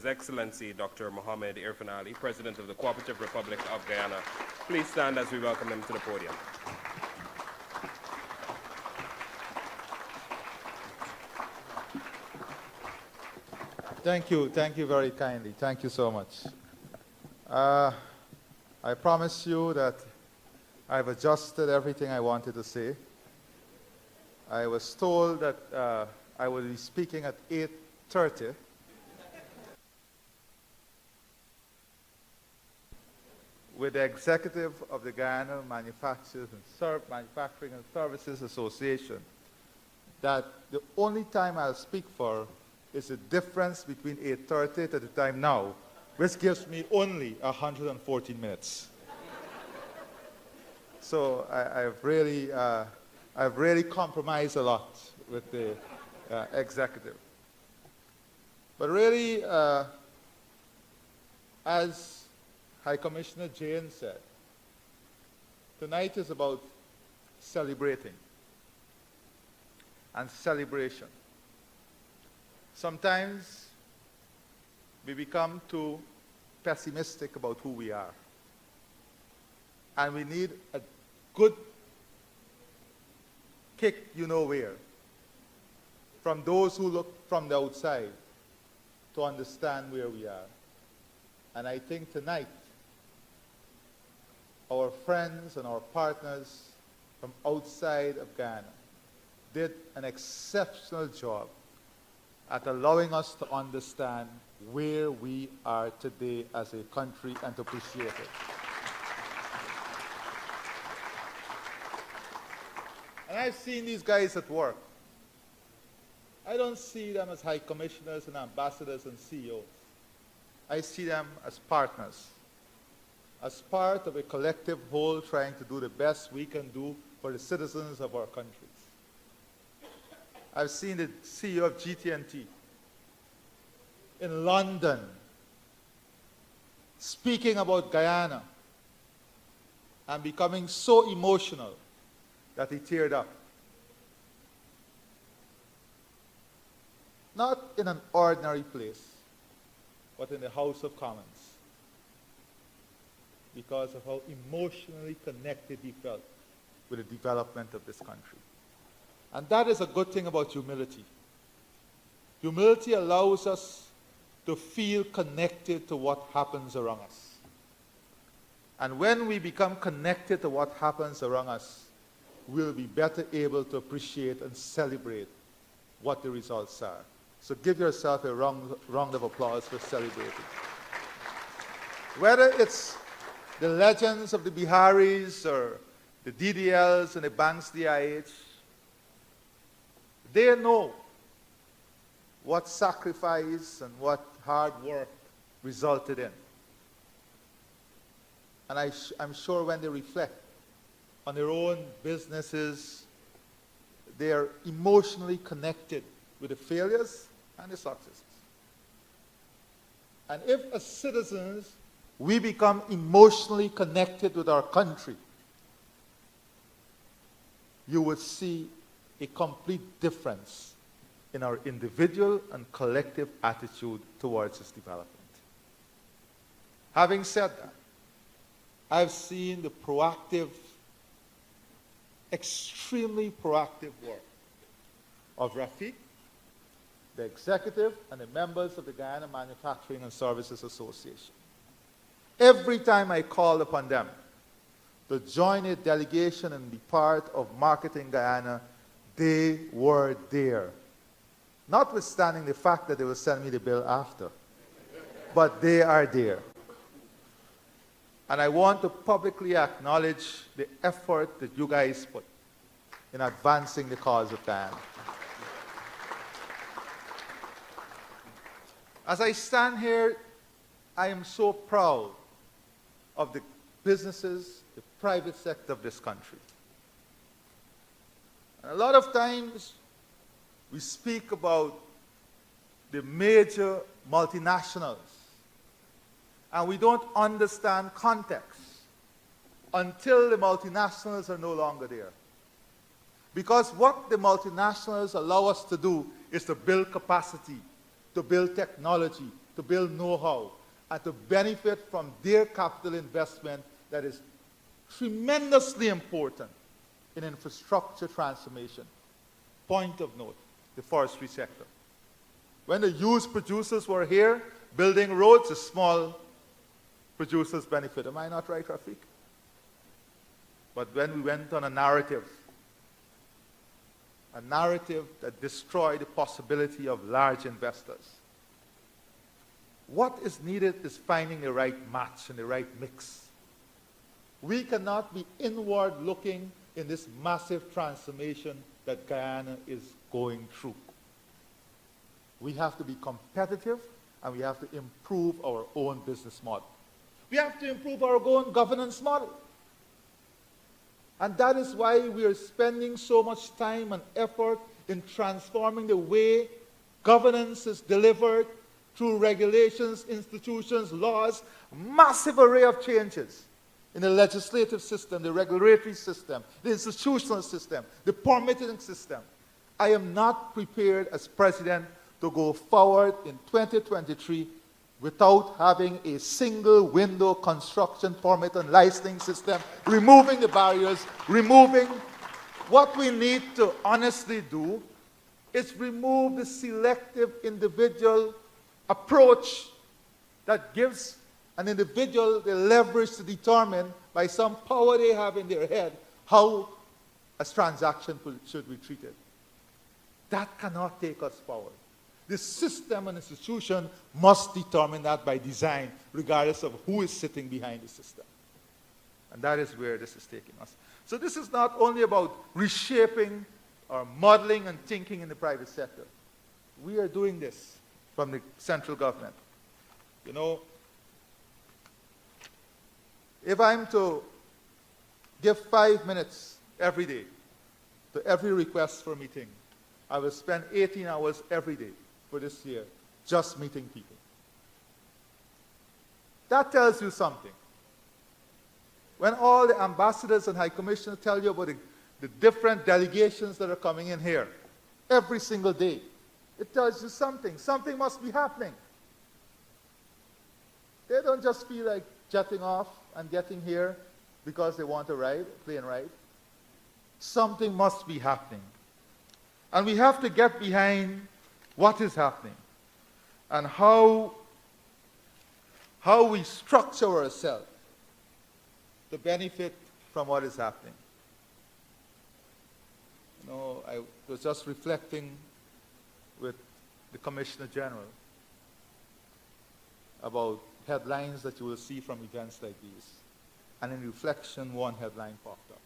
His Excellency Dr. Mohamed Irfaan, President of the Cooperative Republic of Guyana. Please stand as we welcome him to the podium. Thank you very kindly. Thank you so much. I promise you that I've adjusted everything I wanted to say. I was told that I will be speaking at 8:30. With the executive of the Guyana Manufacturing and Services Association, that the only time I'll speak for is the difference between 8:30 to the time now, which gives me only 114 minutes. So I've really compromised a lot with the executive. But really, as High Commissioner Jane said, tonight is about celebrating and celebration. Sometimes we become too pessimistic about who we are. And we need a good kick you know where from those who look from the outside to understand where we are. And I think tonight, our friends and our partners from outside of Guyana did an exceptional job at allowing us to understand where we are today as a country and to appreciate it. And I've seen these guys at work. I don't see them as high commissioners and ambassadors and CEOs. I see them as partners, as part of a collective whole trying to do the best we can do for the citizens of our countries. I've seen the CEO of GT&T in London speaking about Guyana and becoming so emotional that he teared up. Not in an ordinary place, but in the House of Commons, because of how emotionally connected he felt with the development of this country. And that is a good thing about humility. Humility allows us to feel connected to what happens around us. And when we become connected to what happens around us, we'll be better able to appreciate and celebrate what the results are. So give yourself a round of applause for celebrating. Whether it's the legends of the Biharis or the DDLs and the Banks DIH, they know what sacrifice and what hard work resulted in. And I'm sure when they reflect on their own businesses, they are emotionally connected with the failures and the successes. And if as citizens we become emotionally connected with our country, you would see a complete difference in our individual and collective attitude towards its development. Having said that, I've seen the proactive, extremely proactive work of Rafiq, the executive, and the members of the Guyana Manufacturing and Services Association. Every time I called upon them to join a delegation and be part of Marketing Guyana, they were there. Notwithstanding the fact that they will send me the bill after. But they are there. And I want to publicly acknowledge the effort that you guys put in advancing the cause of Guyana. As I stand here, I am so proud of the businesses, the private sector of this country. And a lot of times, we speak about the major multinationals, and we don't understand context until the multinationals are no longer there. Because what the multinationals allow us to do is to build capacity, to build technology, to build know-how, and to benefit from their capital investment that is tremendously important in infrastructure transformation. Point of note, the forestry sector. When the huge producers were here building roads, the small producers benefit. Am I not right, Rafiq? But when we went on a narrative that destroyed the possibility of large investors, what is needed is finding the right match and the right mix. We cannot be inward looking in this massive transformation that Guyana is going through. We have to be competitive, and we have to improve our own business model. We have to improve our own governance model. And that is why we are spending so much time and effort in transforming the way governance is delivered through regulations, institutions, laws, massive array of changes in the legislative system, the regulatory system, the institutional system, the permitting system. I am not prepared as president to go forward in 2023 without having a single window construction permit and licensing system, removing the barriers, removing. What we need to honestly do is remove the selective individual approach that gives an individual the leverage to determine by some power they have in their head how a transaction should be treated. That cannot take us forward. The system and institution must determine that by design, regardless of who is sitting behind the system. And that is where this is taking us. So this is not only about reshaping or modeling and thinking in the private sector. We are doing this from the central government. You know, if I'm to give 5 minutes every day to every request for a meeting, I will spend 18 hours every day for this year just meeting people. That tells you something. When all the ambassadors and high commissioners tell you about the different delegations that are coming in here every single day, it tells you something. Something must be happening. They don't just feel like jetting off and getting here because they want a ride, plane ride. Something must be happening. And we have to get behind what is happening and how we structure ourselves to benefit from what is happening. You know, I was just reflecting with the Commissioner General about headlines that you will see from events like these. And in reflection, one headline popped up.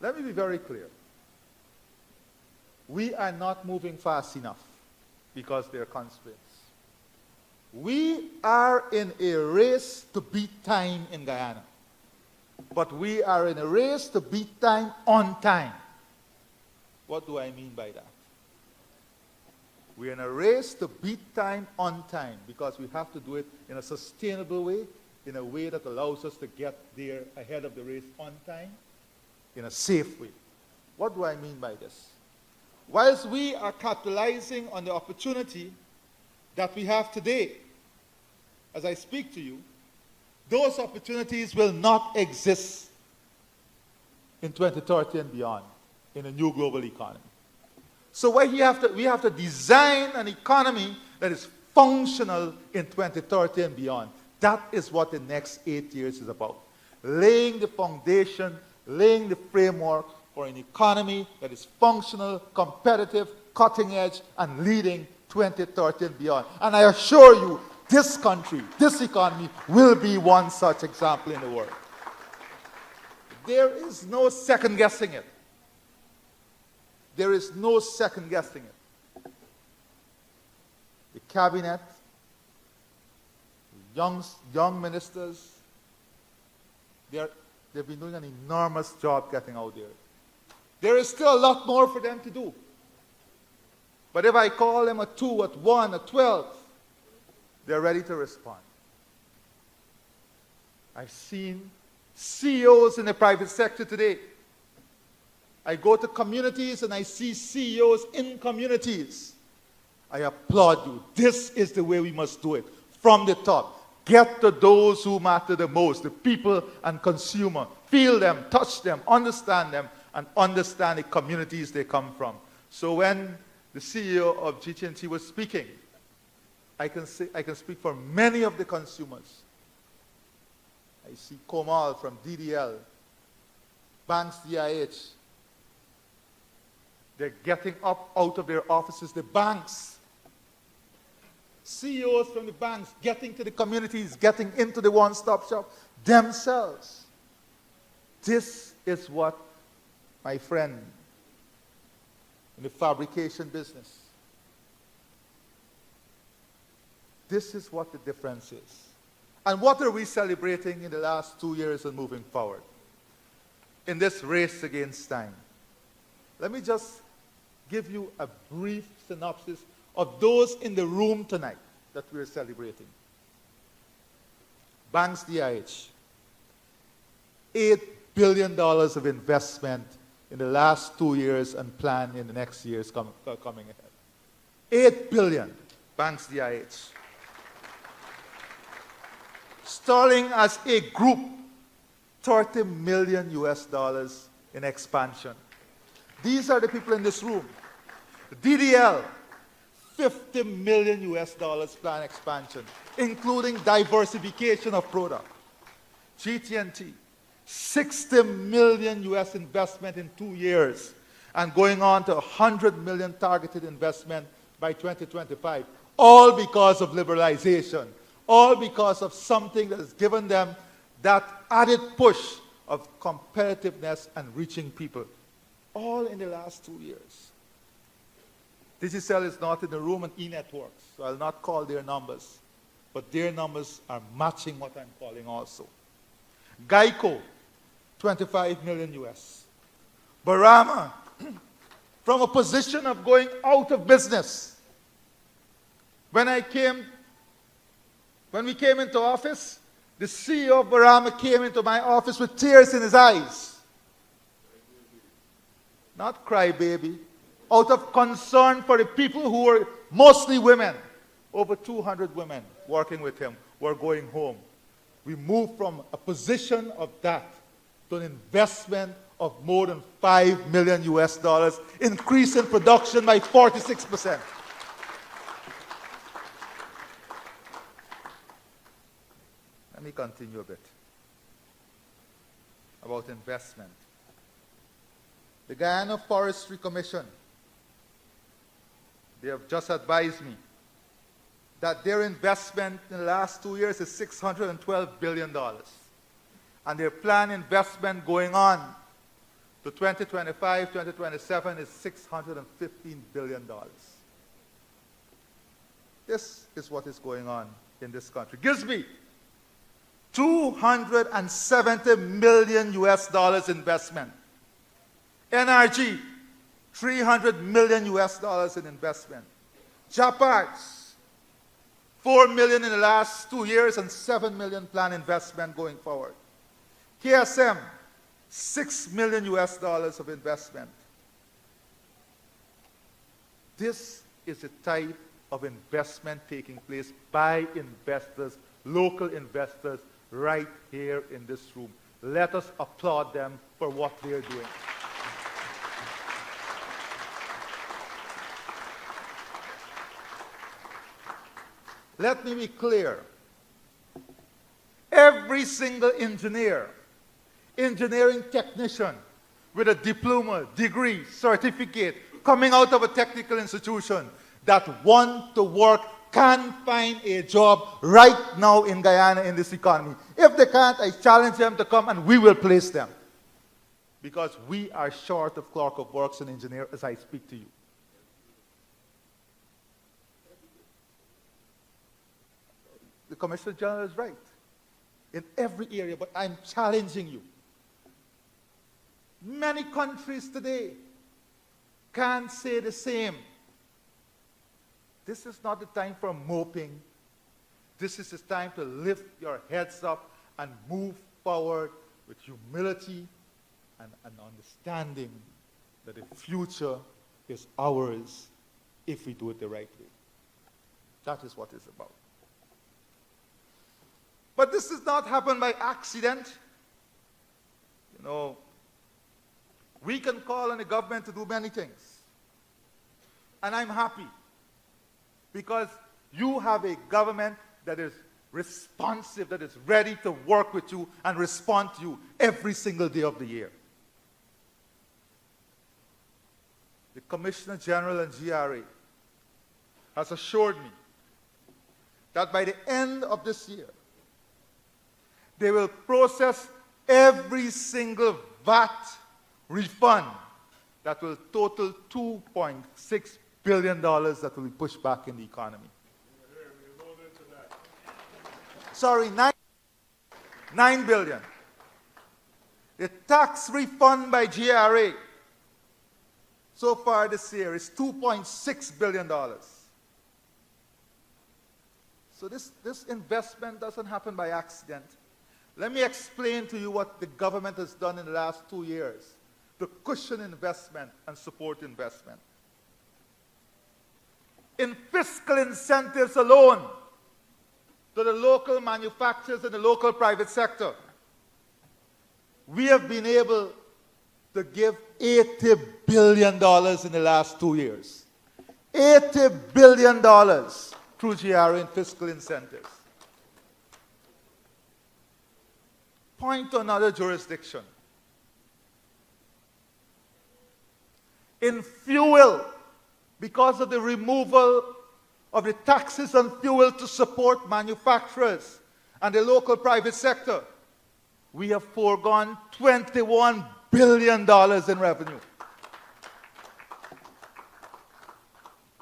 Let me be very clear. We are not moving fast enough because there are constraints. We are in a race to beat time in Guyana. But we are in a race to beat time on time. What do I mean by that? We're in a race to beat time on time because we have to do it in a sustainable way, in a way that allows us to get there ahead of the race on time, in a safe way. What do I mean by this? Whilst we are capitalizing on the opportunity that we have today, as I speak to you, those opportunities will not exist in 2030 and beyond in a new global economy. So we have to design an economy that is functional in 2030 and beyond. That is what the next 8 years is about. Laying the foundation, laying the framework for an economy that is functional, competitive, cutting edge, and leading 2030 and beyond. And I assure you, this country, this economy will be one such example in the world. There is no second guessing it. There is no second guessing it. The cabinet, young ministers, they've been doing an enormous job getting out there. There is still a lot more for them to do. But if I call them at 2, at 1, at 12, they're ready to respond. I've seen CEOs in the private sector today. I go to communities and I see CEOs in communities. I applaud you. This is the way we must do it, from the top. Get to those who matter the most, the people and consumer. Feel them, touch them, and understand the communities they come from. So when the CEO of GT&T was speaking, I can speak for many of the consumers. I see Komal from DDL, Banks DIH. They're getting up out of their offices, the banks. CEOs from the banks getting to the communities, getting into the one-stop shop themselves. This is what, my friend, in the fabrication business, this is what the difference is. And what are we celebrating in the last 2 years and moving forward in this race against time? Let me just give you a brief synopsis of those in the room tonight that we're celebrating. Banks DIH, $8 billion of investment in the last 2 years and plan in the next years coming ahead. $8 billion, Banks DIH. Sterling as a group, $30 million in expansion. These are the people in this room. DDL, $50 million plan expansion, including diversification of product. GT&T, $60 million investment in 2 years, and going on to $100 million targeted investment by 2025, all because of liberalization, all because of something that has given them that added push of competitiveness and reaching people, all in the last 2 years. Digicel is not in the room, and E-Networks, so I'll not call their numbers, but their numbers are matching what I'm calling also. Geico, $25 million. Barama, from a position of going out of business. When we came into office, the CEO of Barama came into my office with tears in his eyes. Not crybaby. Out of concern for the people who were mostly women. Over 200 women working with him were going home. We moved from a position of that to an investment of more than $5 million, increase in production by 46%. Let me continue a bit about investment. The Guyana Forestry Commission, they have just advised me that their investment in the last 2 years is $612 billion. And their planned investment going on to 2025, 2027 is $615 billion. This is what is going on in this country. Gives me $270 million investment. NRG, $300 million in investment. Japarts, $4 million in the last 2 years and $7 million planned investment going forward. KSM, $6 million of investment. This is the type of investment taking place by investors, local investors, right here in this room. Let us applaud them for what they're doing. Let me be clear. Every single engineer, engineering technician with a diploma, degree, certificate, coming out of a technical institution that want to work can find a job right now in Guyana in this economy. If they can't, I challenge them to come and we will place them. Because we are short of clerk of works and engineer as I speak to you. The Commissioner General is right in every area, but I'm challenging you. Many countries today can't say the same. This is not the time for moping. This is the time to lift your heads up and move forward with humility and an understanding that the future is ours if we do it the right way. That is what it's about. But this does not happen by accident. You know, we can call on the government to do many things. And I'm happy because you have a government that is responsive, that is ready to work with you and respond to you every single day of the year. The Commissioner General and GRA has assured me that by the end of this year, they will process every single VAT refund that will total $2.6 billion that will be pushed back in the economy. Sorry, 9 billion. The tax refund by GRA so far this year is $2.6 billion. So this investment doesn't happen by accident. Let me explain to you what the government has done in the last 2 years to cushion investment and support investment. In fiscal incentives alone, to the local manufacturers and the local private sector, we have been able to give $80 billion in the last 2 years. $80 billion through GRA in fiscal incentives. Point to another jurisdiction. In fuel, because of the removal of the taxes on fuel to support manufacturers and the local private sector, we have foregone $21 billion in revenue.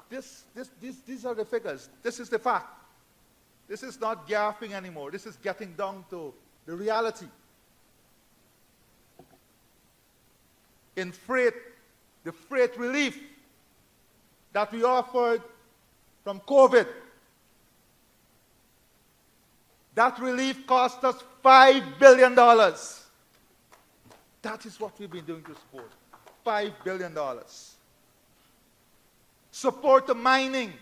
These are the figures. This is the fact. This is not gaffing anymore. This is getting down to the reality. In freight, the freight relief that we offered from COVID, that relief cost us $5 billion. That is what we've been doing to support. $5 billion. Support the mining.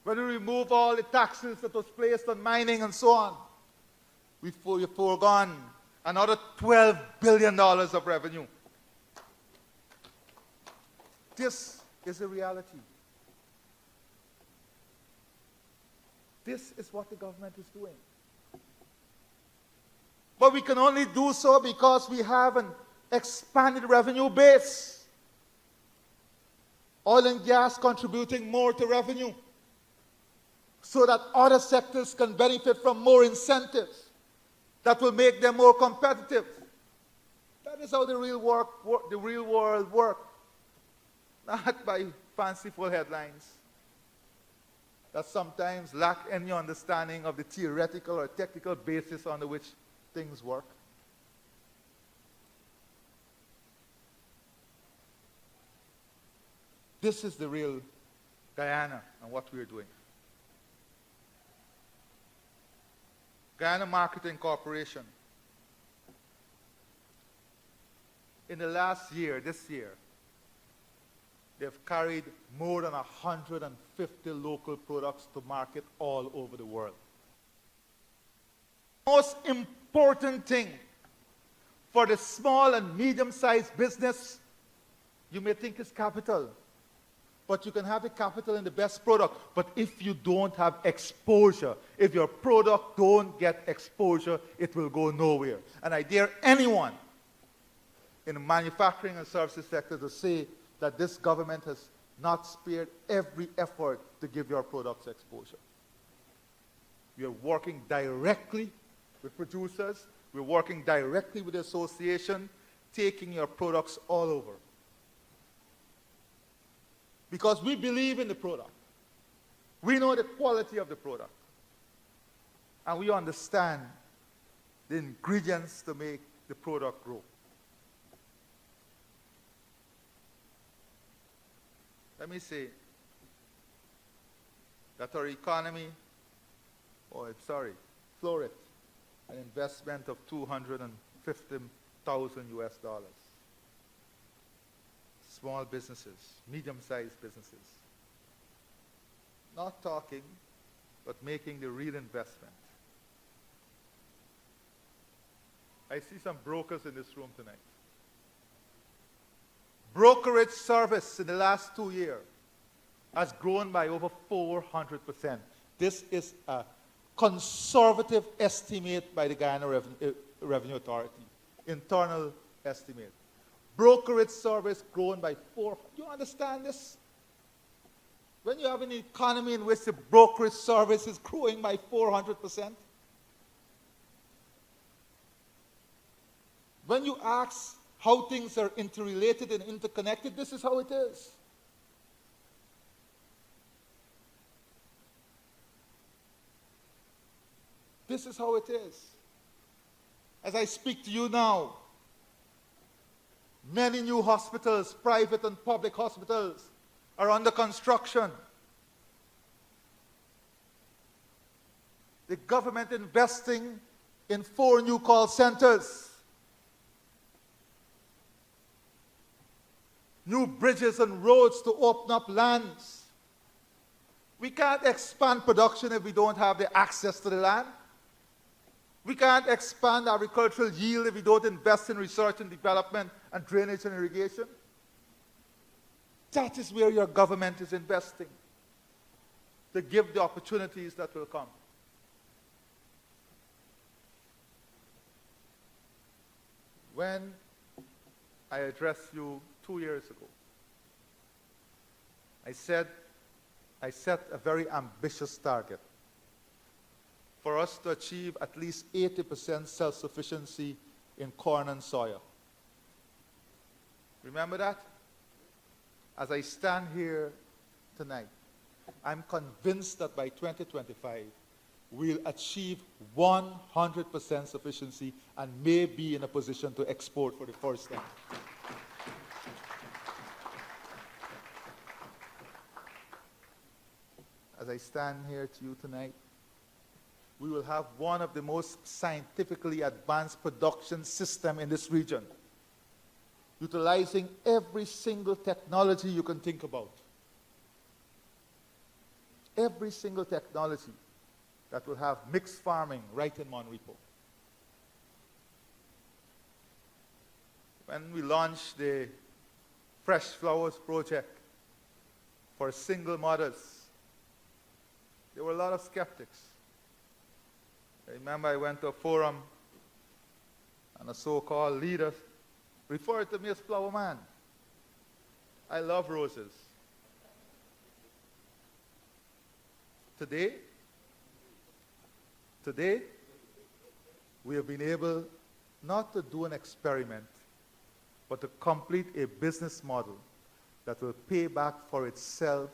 When we remove all the taxes that was placed on mining and so on, we've foregone another $12 billion of revenue. This is a reality. This is what the government is doing. But we can only do so because we have an expanded revenue base. Oil and gas contributing more to revenue so that other sectors can benefit from more incentives that will make them more competitive. That is how the real world works. Not by fanciful headlines that sometimes lack any understanding of the theoretical or technical basis on which things work. This is the real Guyana and what we are doing. Guyana Marketing Corporation. In the last year, this year, they've carried more than 150 local products to market all over the world. The most important thing for the small and medium-sized business, you may think is capital. But you can have the capital in the best product. But if you don't have exposure, if your product don't get exposure, it will go nowhere. And I dare anyone in the manufacturing and services sector to say that this government has not spared every effort to give your products exposure. We are working directly with producers. We're working directly with the association, taking your products all over. Because we believe in the product. We know the quality of the product. And we understand the ingredients to make the product grow. Let me say that our economy, Florit, an investment of $250,000 US. Small businesses, medium-sized businesses. not talking, but making the real investment. I see some brokers in this room tonight. Brokerage service in the last 2 years has grown by over 400%. This is a conservative estimate by the Guyana Revenue Authority, internal estimate. Brokerage service grown by 4. Do you understand this? When you have an economy in which the brokerage service is growing by 400%, when you ask how things are interrelated and interconnected, this is how it is. This is how it is. As I speak to you now, many new hospitals, private and public hospitals, are under construction. The government investing in 4 new call centers. New bridges and roads to open up lands. We can't expand production if we don't have the access to the land. We can't expand agricultural yield if we don't invest in research and development and drainage and irrigation. That is where your government is investing, to give the opportunities that will come. When I addressed you 2 years ago, I set a very ambitious target for us to achieve at least 80% self-sufficiency in corn and soya. Remember that? As I stand here tonight, I'm convinced that by 2025, we'll achieve 100% sufficiency and may be in a position to export for the first time. As I stand here to you tonight, we will have one of the most scientifically advanced production systems in this region, utilizing every single technology you can think about. Every single technology that will have mixed farming right in Monrepo. When we launched the Fresh Flowers project for single mothers, there were a lot of skeptics. I remember I went to a forum and a so-called leader referred to me as Flower Man. I love roses. Today, we have been able not to do an experiment, but to complete a business model that will pay back for itself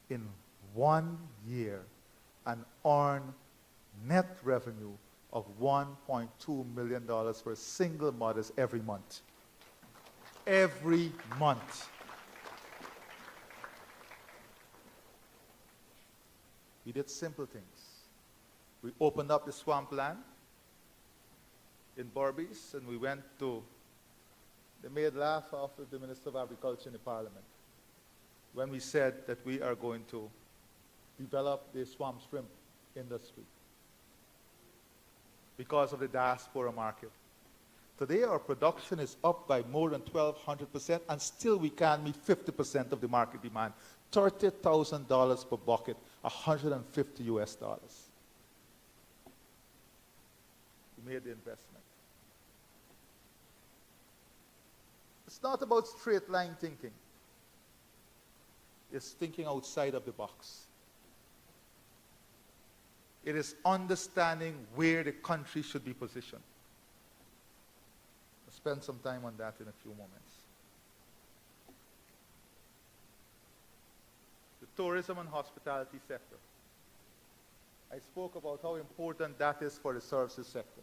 in 1 year and earn net revenue of $1.2 million for single mothers every month. Every month. We did simple things. We opened up the swampland in Berbice, and we went to, they made laugh after the Minister of Agriculture in the Parliament when we said that we are going to develop the swamp shrimp industry because of the diaspora market. Today our production is up by more than 1,200%, and still we can't meet 50% of the market demand. $30,000 per bucket, $150 US. We made the investment. It's not about straight line thinking. It's thinking outside of the box. It is understanding where the country should be positioned. I'll spend some time on that in a few moments. The tourism and hospitality sector. I spoke about how important that is for the services sector.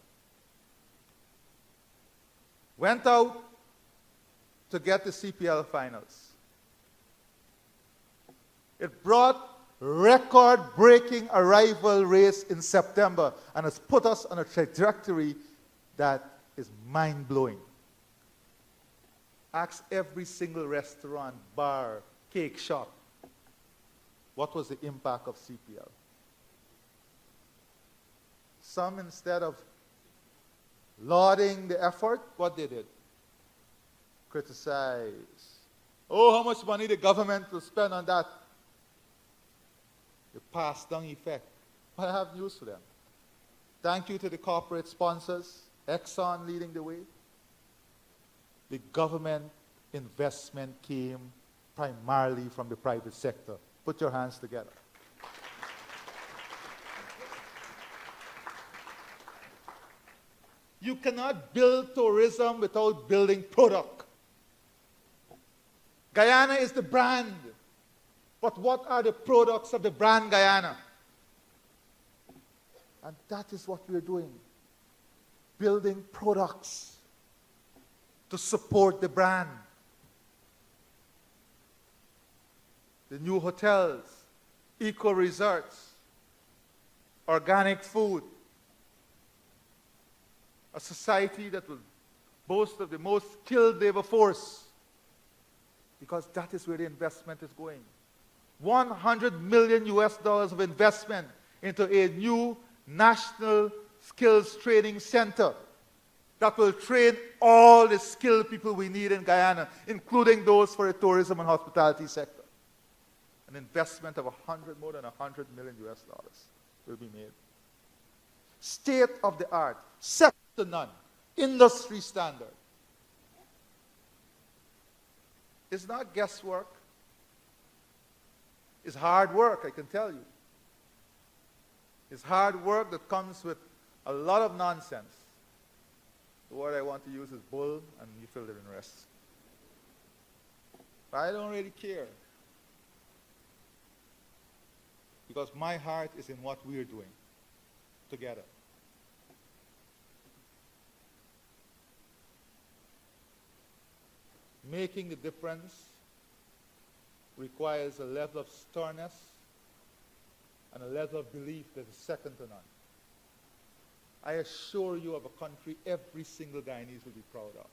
Went out to get the CPL finals. It brought record-breaking arrival rates in September and has put us on a trajectory that is mind-blowing. Ask every single restaurant, bar, cake shop. what was the impact of CPL? Some, instead of lauding the effort, what they did? Criticize. Oh, how much money the government will spend on that? The pass-down effect. But I have news for them. Thank you to the corporate sponsors, Exxon leading the way. The government investment came primarily from the private sector. Put your hands together. You cannot build tourism without building product. Guyana is the brand. But what are the products of the brand Guyana? And that is what we're doing. Building products to support the brand. The new hotels, eco-resorts, organic food, a society that will boast of the most skilled labor force, because that is where the investment is going. $100 million of investment into a new national skills training center that will train all the skilled people we need in Guyana, including those for the tourism and hospitality sector. An investment of more than $100 million will be made. State of the art, second to none, industry standard. It's not guesswork. It's hard work, I can tell you. It's hard work that comes with a lot of nonsense. The word I want to use is bull, and you fill in the rest. But I don't really care. Because my heart is in what we're doing together. Making a difference requires a level of sternness and a level of belief that is second to none. I assure you of a country every single Guyanese will be proud of.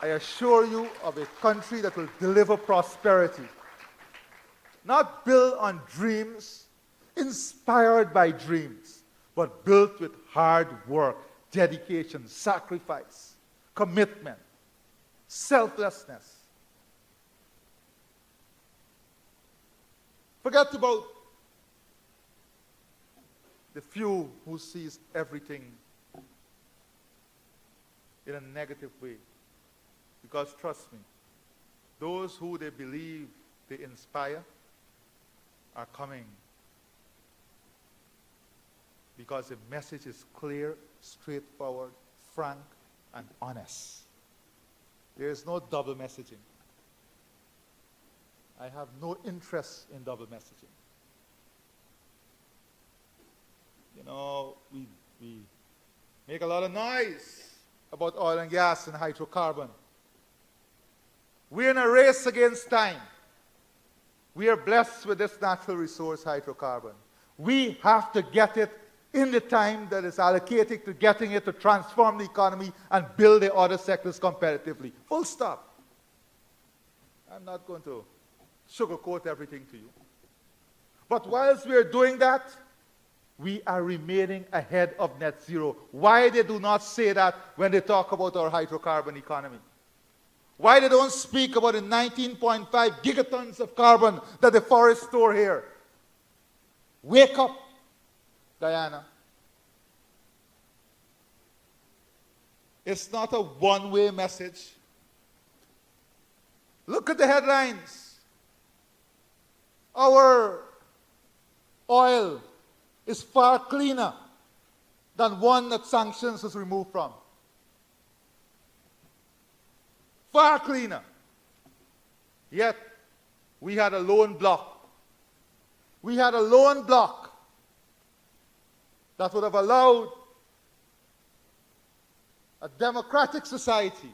I assure you of a country that will deliver prosperity. Not built on dreams, inspired by dreams, but built with hard work, dedication, sacrifice, commitment, selflessness. Forget about the few who sees everything in a negative way. Because trust me, those who they believe they inspire are coming. Because the message is clear, straightforward, frank, and honest. There is no double messaging. I have no interest in double messaging. You know, we make a lot of noise about oil and gas and hydrocarbon. We're in a race against time. We are blessed with this natural resource, hydrocarbon. We have to get it in the time that is allocated to getting it to transform the economy and build the other sectors competitively. Full stop. I'm not going to sugarcoat everything to you. But whilst we are doing that, we are remaining ahead of net zero. Why they do not say that when they talk about our hydrocarbon economy? Why they don't speak about the 19.5 gigatons of carbon that the forests store here? Wake up, Guyana. It's not a one-way message. Look at the headlines. Our oil is far cleaner than one that sanctions was removed from. Far cleaner. Yet, we had a lone block. We had a lone block that would have allowed a democratic society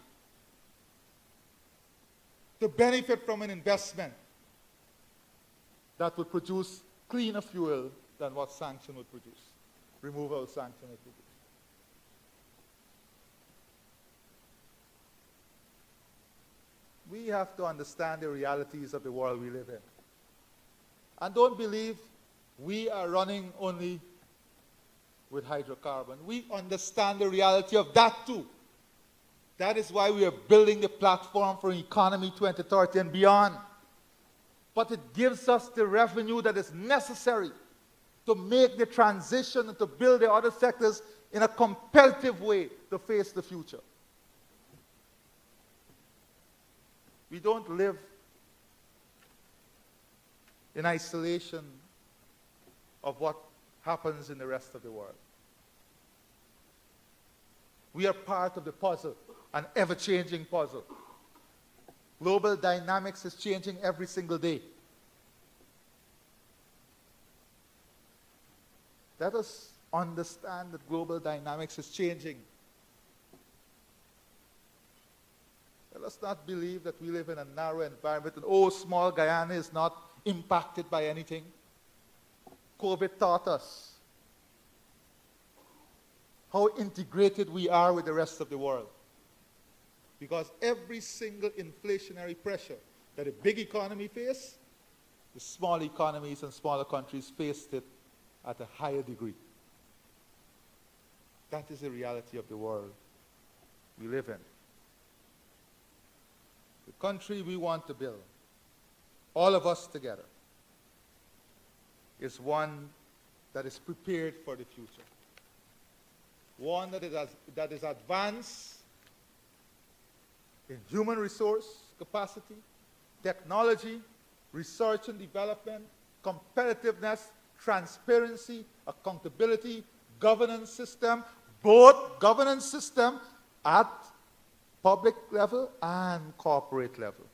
to benefit from an investment that would produce cleaner fuel than what sanction would produce. Removal of sanction would produce. we have to understand the realities of the world we live in. And don't believe we are running only with hydrocarbon. We understand the reality of that too. That is why we are building the platform for Economy 2030 and beyond. But it gives us the revenue that is necessary to make the transition and to build the other sectors in a competitive way to face the future. We don't live in isolation of what happens in the rest of the world. We are part of the puzzle, an ever-changing puzzle. Global dynamics is changing every single day. Let us understand that global dynamics is changing. Let us not believe that we live in a narrow environment and, oh, small Guyana is not impacted by anything. COVID taught us how integrated we are with the rest of the world. Because every single inflationary pressure that a big economy faces, the small economies and smaller countries faced it at a higher degree. That is the reality of the world we live in. The country we want to build, all of us together, is one that is prepared for the future. One that is advanced in human resource capacity, technology, research and development, competitiveness, transparency, accountability, governance system, both governance system at public level and corporate level.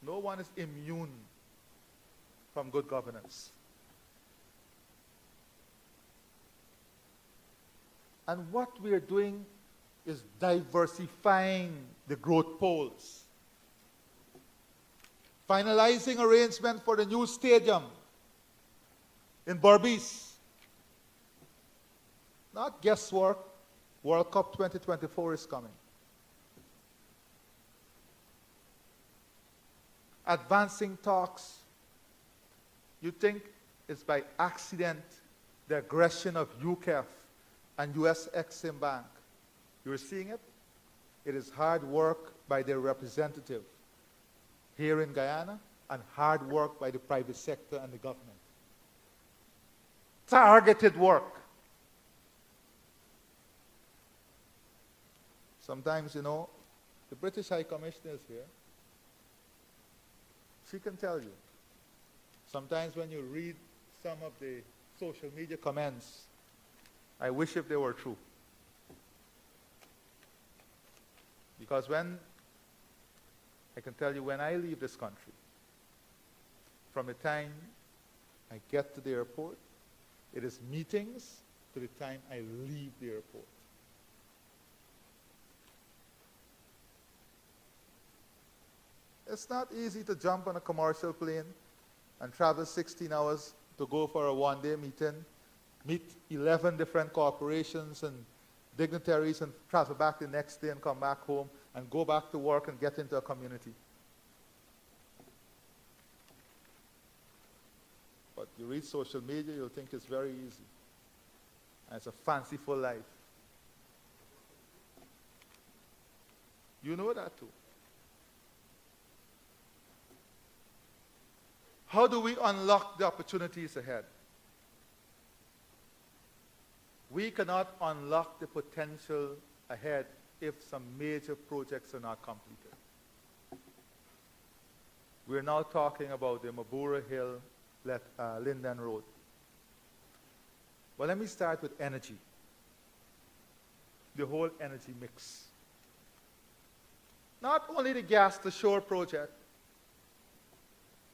No one is immune from good governance. And what we are doing is diversifying the growth poles. Finalizing arrangement for the new stadium in Berbice. Not guesswork. World Cup 2024 is coming. Advancing talks. You think it's by accident the aggression of UCAF and US Exim Bank. You're seeing it? It is hard work by their representative here in Guyana and hard work by the private sector and the government. Targeted work. Sometimes, you know, the British High Commissioner is here. She can tell you. Sometimes when you read some of the social media comments, I wish if they were true. Because I can tell you when I leave this country, from the time I get to the airport, it is meetings to the time I leave the airport. It's not easy to jump on a commercial plane and travel 16 hours to go for a one-day meeting, meet 11 different corporations and dignitaries and travel back the next day and come back home and go back to work and get into a community. But you read social media, you'll think it's very easy. And it's a fanciful life. You know that too. How do we unlock the opportunities ahead? We cannot unlock the potential ahead if some major projects are not completed. We're now talking about the Mabura Hill, Linden Road. Well, let me start with energy. The whole energy mix. Not only the gas to shore project,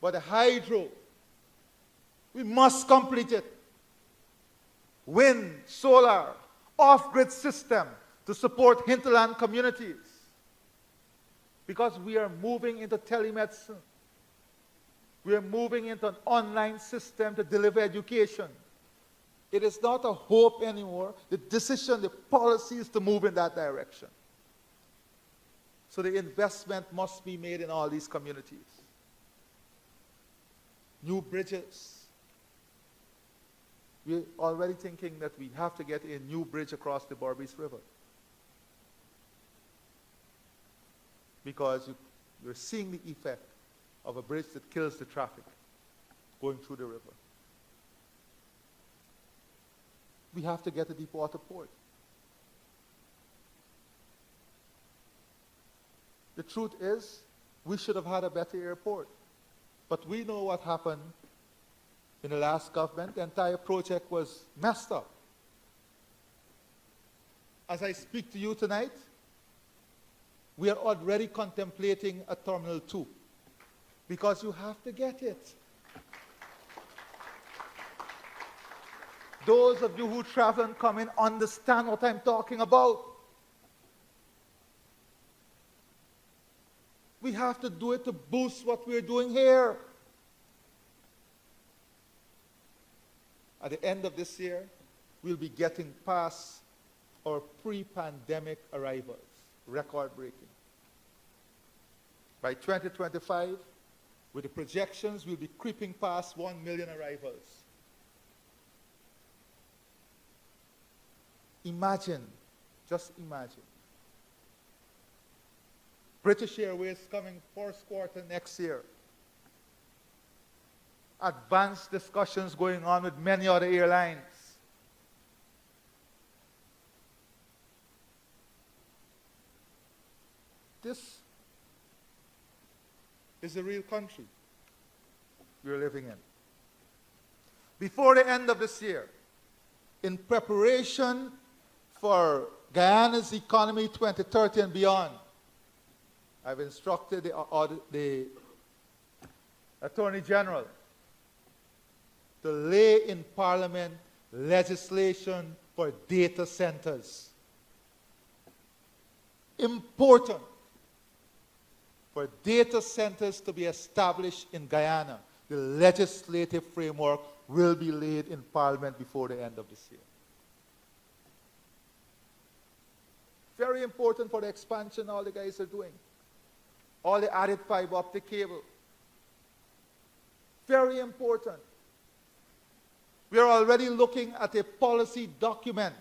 but the hydro. We must complete it. Wind, solar, off-grid system to support hinterland communities. Because we are moving into telemedicine. We are moving into an online system to deliver education. It is not a hope anymore. The decision, the policy is to move in that direction. So the investment must be made in all these communities. New bridges. We're already thinking that we have to get a new bridge across the Berbice River. Because you're seeing the effect of a bridge that kills the traffic going through the river. We have to get a deep water port. The truth is, we should have had a better airport. But we know what happened in the last government. The entire project was messed up. As I speak to you tonight, we are already contemplating a Terminal 2 because you have to get it. Those of you who travel and come in understand what I'm talking about. We have to do it to boost what we're doing here. At the end of this year, we'll be getting past our pre-pandemic arrivals, record-breaking. By 2025, with the projections, we'll be creeping past 1 million arrivals. Imagine, just imagine. British Airways coming first quarter next year. Advanced discussions going on with many other airlines. This is the real country we're living in. Before the end of this year, in preparation for Guyana's economy 2030 and beyond, I've instructed the Attorney General to lay in Parliament legislation for data centers. Important for data centers to be established in Guyana. The legislative framework will be laid in Parliament before the end of this year. Very important for the expansion all the guys are doing. All the added fiber optic cable. Very important. We are already looking at a policy document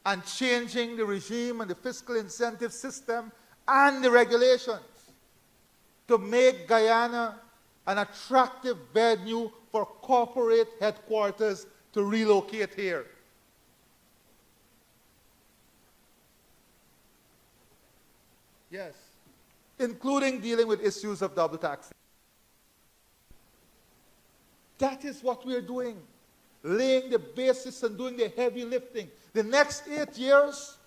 and changing the regime and the fiscal incentive system and the regulations to make Guyana an attractive venue for corporate headquarters to relocate here. Yes, including dealing with issues of double taxing. That is what we're doing, laying the basis and doing the heavy lifting. The next 8 years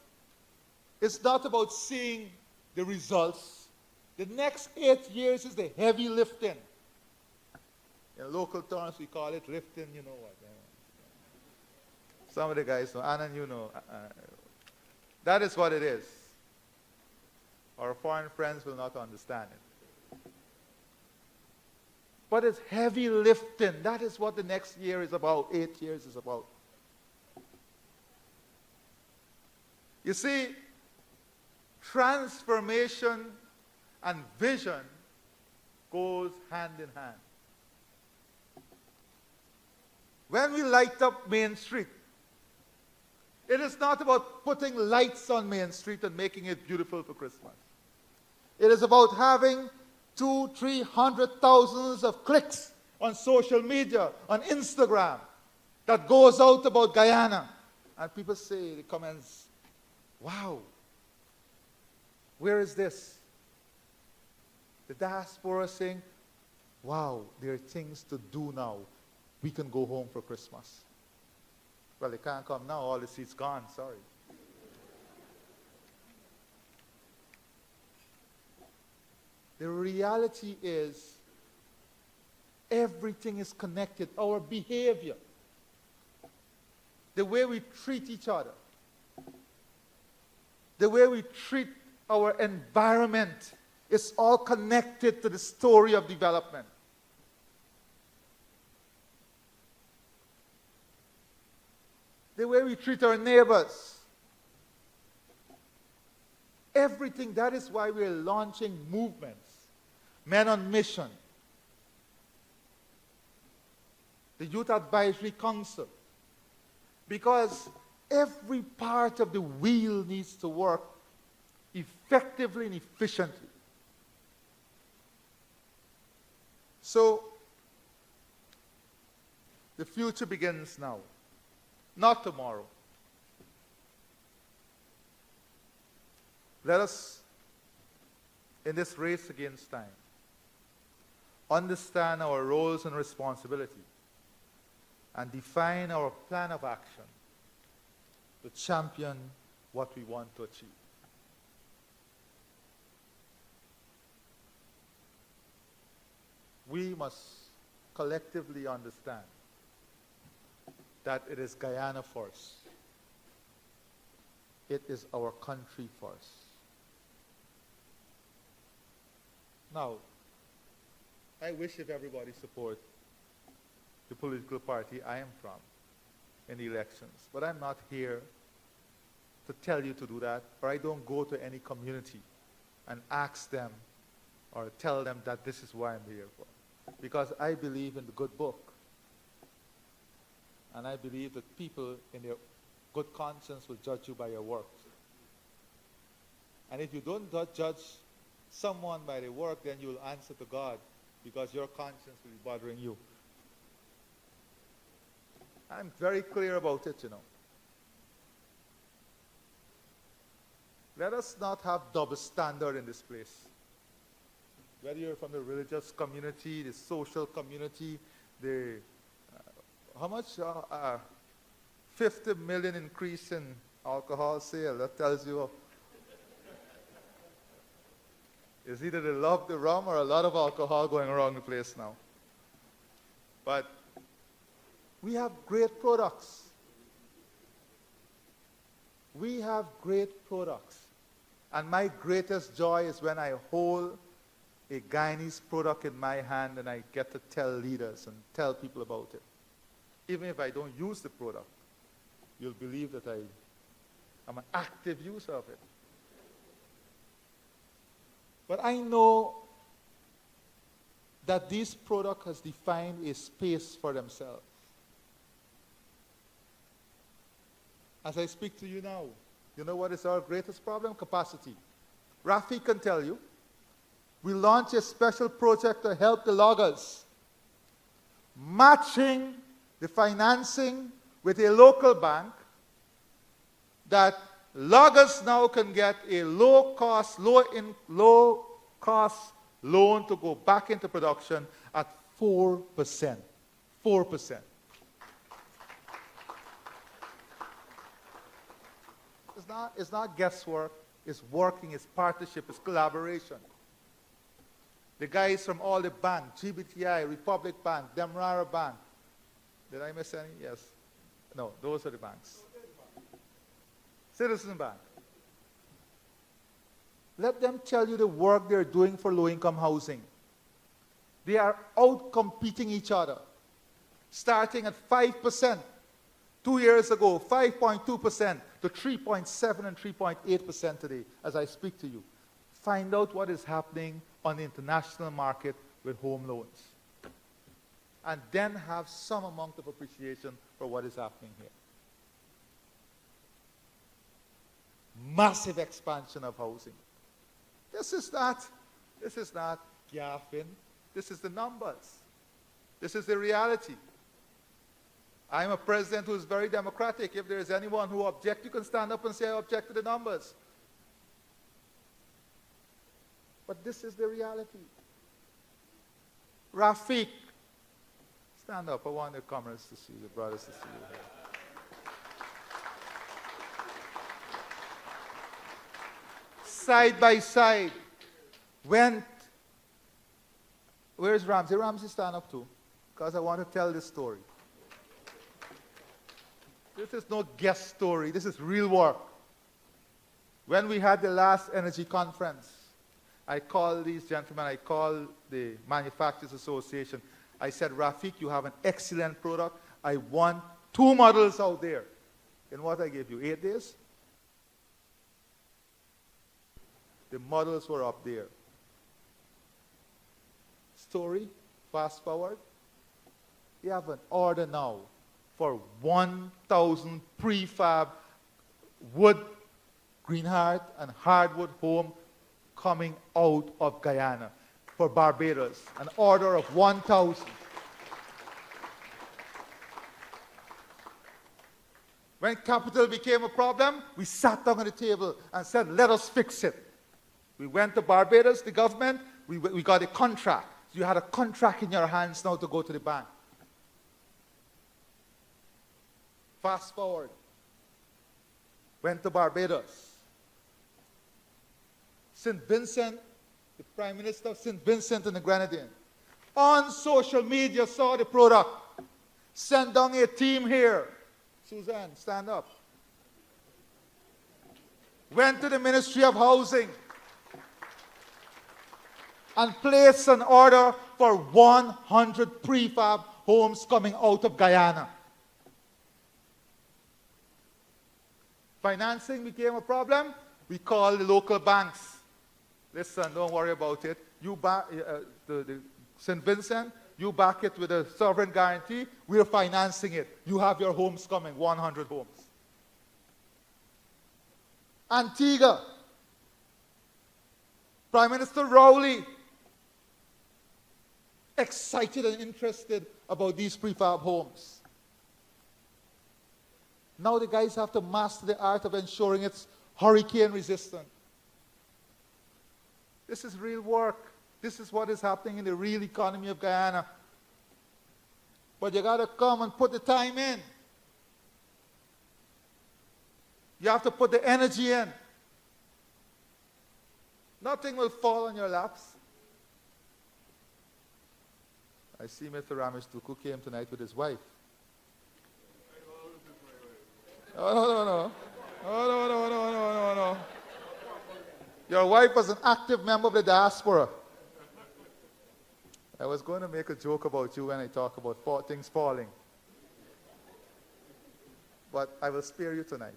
is not about seeing the results. The next 8 years is the heavy lifting. In local terms, we call it lifting, you know what. Some of the guys know, Anna, you know. That is what it is. Our foreign friends will not understand it. But it's heavy lifting. That is what the next year is about, 8 years is about. You see, transformation and vision goes hand in hand. When we light up Main Street, it is not about putting lights on Main Street and making it beautiful for Christmas. It is about having 200,000-300,000 of clicks on social media, on Instagram, that goes out about Guyana. And people say in the comments, wow, where is this? The diaspora saying, wow, there are things to do now. We can go home for Christmas. Well, they can't come now, all the seats gone, sorry. The reality is, everything is connected. Our behavior, the way we treat each other, the way we treat our environment is all connected to the story of development. The way we treat our neighbors. Everything, that is why we're launching movements. Men on Mission, the Youth Advisory Council, because every part of the wheel needs to work effectively and efficiently. So, the future begins now, not tomorrow. Let us, in this race against time, understand our roles and responsibility and define our plan of action to champion what we want to achieve. We must collectively understand that it is Guyana first. It is our country first. Now, I wish if everybody support the political party I am from in the elections, but I'm not here to tell you to do that, or I don't go to any community and ask them or tell them that this is why I'm here for. Because I believe in the good book. And I believe that people in their good conscience will judge you by your works. And if you don't judge someone by their work, then you will answer to God, because your conscience will be bothering you. I'm very clear about it, you know. Let us not have double standard in this place. Whether you're from the religious community, the social community, the how much? 50 million increase in alcohol sale. That tells you it's either they love the rum or a lot of alcohol going around the place now. But we have great products. We have great products. And my greatest joy is when I hold a Guyanese product in my hand and I get to tell leaders and tell people about it. Even if I don't use the product, you'll believe that I'm an active user of it. But I know that this product has defined a space for themselves. As I speak to you now, you know what is our greatest problem? Capacity. Rafi can tell you. We launched a special project to help the loggers, matching the financing with a local bank, that loggers now can get a low-cost loan to go back into production at 4%. 4%. It's not guesswork. It's working. It's partnership. It's collaboration. The guys from all the banks, GBTI, Republic Bank, Demerara Bank. Did I miss any? Yes. No, those are the banks. Citizen Bank. Let them tell you the work they're doing for low-income housing. They are out-competing each other, starting at 5%. 2 years ago, 5.2% to 3.7 and 3.8% today, as I speak to you. Find out what is happening on the international market with home loans. And then have some amount of appreciation for what is happening here. Massive expansion of housing. This is not gaffing. This is the numbers. This is the reality. I'm a president who is very democratic. If there is anyone who objects, you can stand up and say, I object to the numbers. But this is the reality. Rafiq, stand up. I want the cameras to see, the brothers to see you here. Side by side, where's Ramsey? Ramsey, stand up too, because I want to tell this story. This is no guest story. This is real work. When we had the last energy conference, I called these gentlemen, I called the Manufacturers Association. I said, Rafiq, you have an excellent product. I want 2 models out there. And what I gave you, 8 days? The models were up there. Story, fast forward. You have an order now for 1,000 prefab wood, greenheart, and hardwood home coming out of Guyana for Barbados. An order of 1,000. When capital became a problem, we sat down at the table and said, let us fix it. We went to Barbados, the government, we got a contract. So you had a contract in your hands now to go to the bank. Fast forward. Went to Barbados. St. Vincent, the Prime Minister of St. Vincent and the Grenadines, on social media saw the product. Sent down a team here. Suzanne, stand up. Went to the Ministry of Housing and placed an order for 100 prefab homes coming out of Guyana. Financing became a problem. We called the local banks. Listen, don't worry about it. You back the St. Vincent, you back it with a sovereign guarantee. We're financing it. You have your homes coming, 100 homes. Antigua, Prime Minister Rowley, excited and interested about these prefab homes. Now the guys have to master the art of ensuring it's hurricane resistant. This is real work. This is what is happening in the real economy of Guyana. But you got to come and put the time in. You have to put the energy in. Nothing will fall on your laps. I see Mr. Ramesh Tuku came tonight with his wife. Oh, no. No. Your wife was an active member of the diaspora. I was going to make a joke about you when I talk about things falling. But I will spare you tonight.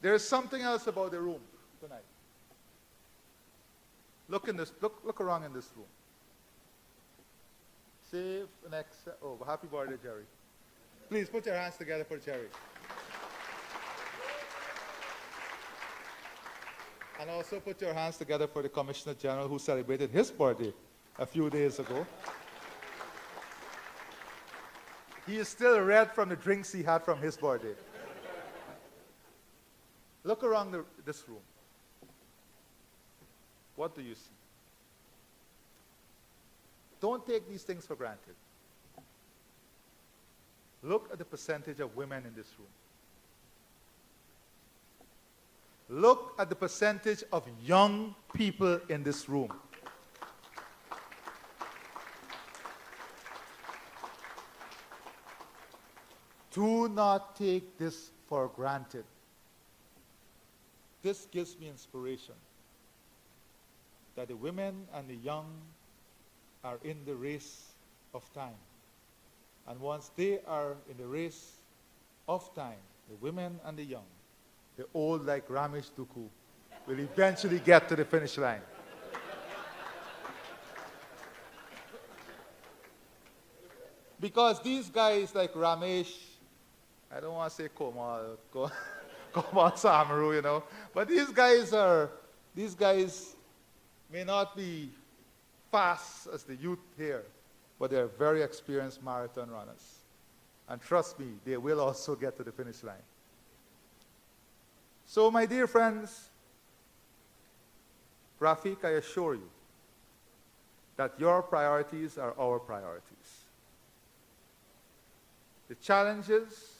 There is something else about the room tonight. Look around in this room. Save an oh, happy birthday, Jerry. Please put your hands together for Jerry. And also put your hands together for the Commissioner General who celebrated his birthday a few days ago. He is still red from the drinks he had from his birthday. Look around this room. What do you see? Don't take these things for granted. Look at the percentage of women in this room. Look at the percentage of young people in this room. Do not take this for granted. This gives me inspiration that the women and the young are in the race of time. And once they are in the race of time, the women and the young, the old like Ramesh Tuku, will eventually get to the finish line. Because these guys like Ramesh, I don't want to say Komal Samaru, you know, but these guys may not be fast as the youth here, but they're very experienced marathon runners. And trust me, they will also get to the finish line. So, my dear friends, Rafiq, I assure you that your priorities are our priorities. The challenges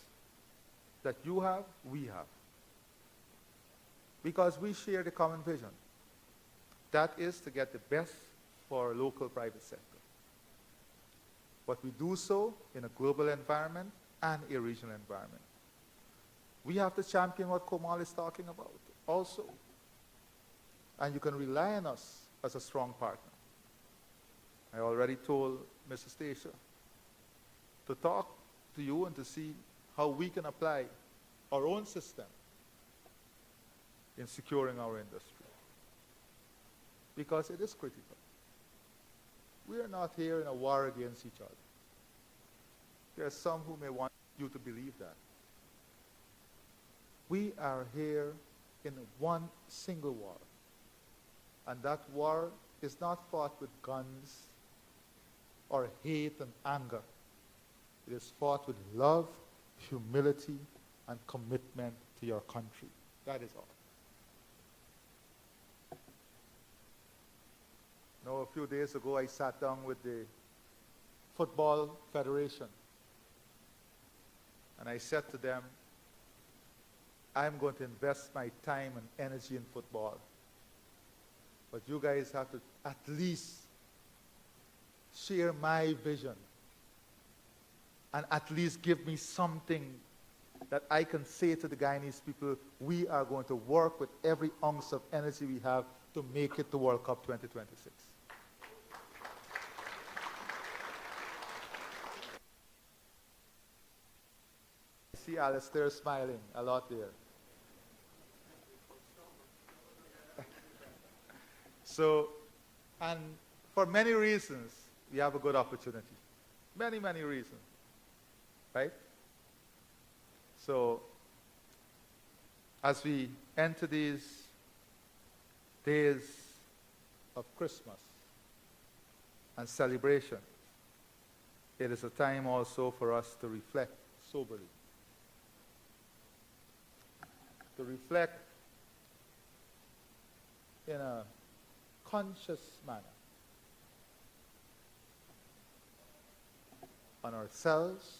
that you have, we have. Because we share the common vision. That is to get the best for our local private sector. But we do so in a global environment and a regional environment. We have to champion what Komal is talking about also. And you can rely on us as a strong partner. I already told Mr. Stacia to talk to you and to see how we can apply our own system in securing our industry. Because it is critical. We are not here in a war against each other. There are some who may want you to believe that. We are here in one single war. And that war is not fought with guns or hate and anger. It is fought with love, humility, and commitment to your country. That is all. You know, a few days ago, I sat down with the Football Federation. And I said to them, I'm going to invest my time and energy in football. But you guys have to at least share my vision and at least give me something that I can say to the Guyanese people, we are going to work with every ounce of energy we have to make it to World Cup 2026. I see Alistair smiling a lot there. So, and for many reasons, we have a good opportunity. Many, many reasons. Right? So, as we enter these days of Christmas and celebration, it is a time also for us to reflect soberly. To reflect in a conscious manner on ourselves,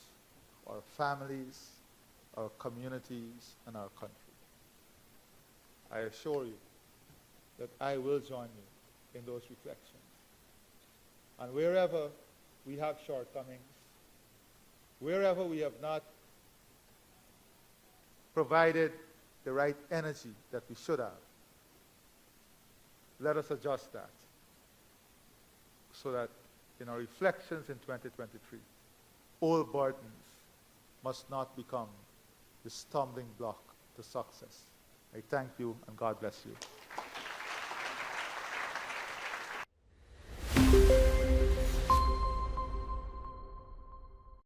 our families, our communities, and our country. I assure you that I will join you in those reflections. And wherever we have shortcomings, wherever we have not provided the right energy that we should have, let us adjust that so that in our reflections in 2023, old burdens must not become the stumbling block to success. I thank you and God bless you.